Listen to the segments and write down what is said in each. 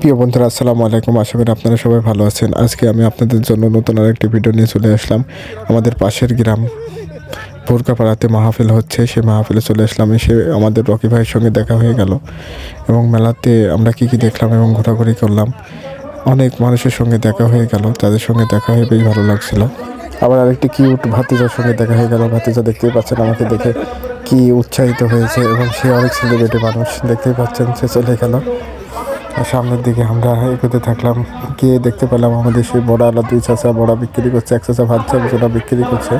প্রিয় বন্ধুরা, আসসালামু আলাইকুম। আশা করি আপনারা সবাই ভালো আছেন। আজকে আমি আপনাদের জন্য নতুন আরেকটি ভিডিও নিয়ে চলে আসলাম। আমাদের পাশের গ্রাম ভোরকাপাড়াতে মাহফিল হচ্ছে, সেই মাহফিলে চলে আসলাম। এসে আমাদের রকি ভাইয়ের সঙ্গে দেখা হয়ে গেল এবং মেলাতে আমরা কি দেখলাম এবং ঘোরাঘুরি করলাম। অনেক মানুষের সঙ্গে দেখা হয়ে গেল, তাদের সঙ্গে দেখা হয়ে বেশ ভালো লাগছিল। আবার আরেকটি কিউট ভাতিজার সঙ্গে দেখা হয়ে গেল। ভাতিজা দেখতেই পাচ্ছেন আমাকে দেখে কি উৎসাহিত হয়েছে এবং সে অনেক সেলিব্রিটি মানুষ, দেখতেই পাচ্ছেন সে চলে গেল। আর সামনের দিকে আমরা এগোতে থাকলাম, গিয়ে দেখতে পেলাম আমাদের সেই বড় আলা দুই চাচা বড়া বিক্রি করছে, এক চাচা ভাত চামচা বিক্রি করছে।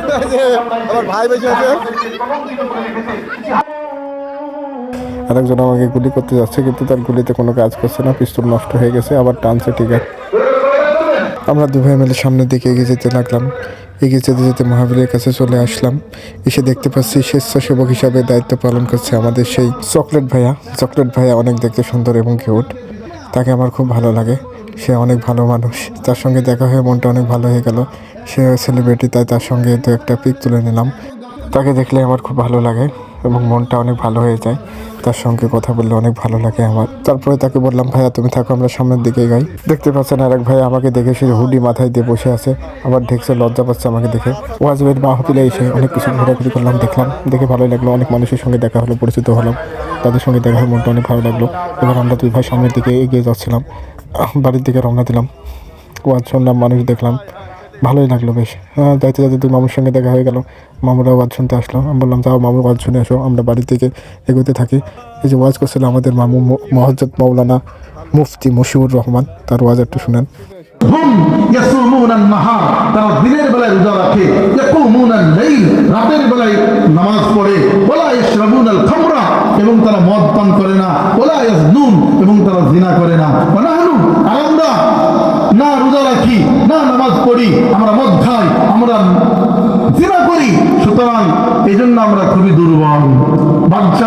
আরেকজন আমাকে গুলি করতে যাচ্ছে, কিন্তু তার গুলিতে কোনো কাজ করছে না, পিস্তল নষ্ট হয়ে গেছে, আবার টানছে। ঠিক আছে, আমরা দু ভাই মিলে সামনের দিকে এগিয়ে যেতে লাগলাম। এগিয়ে যেতে যেতে মহাবীরের কাছে চলে আসলাম। এসে দেখতে পাচ্ছি স্বেচ্ছাসেবক হিসাবে দায়িত্ব পালন করছে আমাদের সেই চকলেট ভাইয়া। চকলেট ভাইয়া অনেক দেখতে সুন্দর এবং কিউট, তাকে আমার খুব ভালো লাগে। সে অনেক ভালো মানুষ, তার সঙ্গে দেখা হয়ে মনটা অনেক ভালো হয়ে গেল। সে সেলিব্রিটি, তাই তার সঙ্গে দু একটা পিক তুলে নিলাম। তাকে দেখলে আমার খুব ভালো লাগে এবং মনটা অনেক ভালো হয়ে যায়। তার সঙ্গে কথা বললে অনেক ভালো লাগে আমার। তারপরে তাকে বললাম, ভাইয়া তুমি থাকো, আমরা সামনের দিকে যাই। দেখতে পাচ্ছেন আরেক ভাই আমাকে দেখে সে হুডি মাথায় দিয়ে বসে আছে, আবার ঢেকছে, লজ্জা পাচ্ছে আমাকে দেখে। ওয়াজবের মাহফিলে এসে অনেক কিছু ঘোরাঘুরি করলাম, দেখলাম, দেখে ভালোই লাগলো। অনেক মানুষের সঙ্গে দেখা হলো, পরিচিত হলাম, তাদের সঙ্গে দেখা হয়ে মনটা অনেক ভালো লাগলো। এবার আমরা দুই ভাই সামনের দিকে এগিয়ে যাচ্ছিলাম, বাড়ির দিকে রওনা দিলাম। ওয়াজ শুনলাম, মানুষ দেখলাম, ভালোই লাগলো বেশ। যাইতে যাইতে দুই মামুর সঙ্গে দেখা হয়ে গেল। মামুরা ওয়াজ শুনতে আসলো, আমি বললাম যাও মামুর ওয়াজ শুনে আসো, আমরা বাড়ি থেকে এগোতে থাকি। এই যে ওয়াজ করছিল আমাদের মামু মহজ্জত মাওলানা মুফতি মশিউর রহমান, তার ওয়াজ একটু শুনেন। তারা দিনের বেলায় রোজা রাখে, রাতের বেলায় নামাজ পড়ে, এবং তারা মদ পান করে না, এবং তারা জিনা করে না। আমরা না রোজা রাখি, না নামাজ পড়ি, আমরা মদ খাই, আমরা জিনা করি। সুতরাং এই জন্য আমরা খুবই দুর্বল। বাচ্চা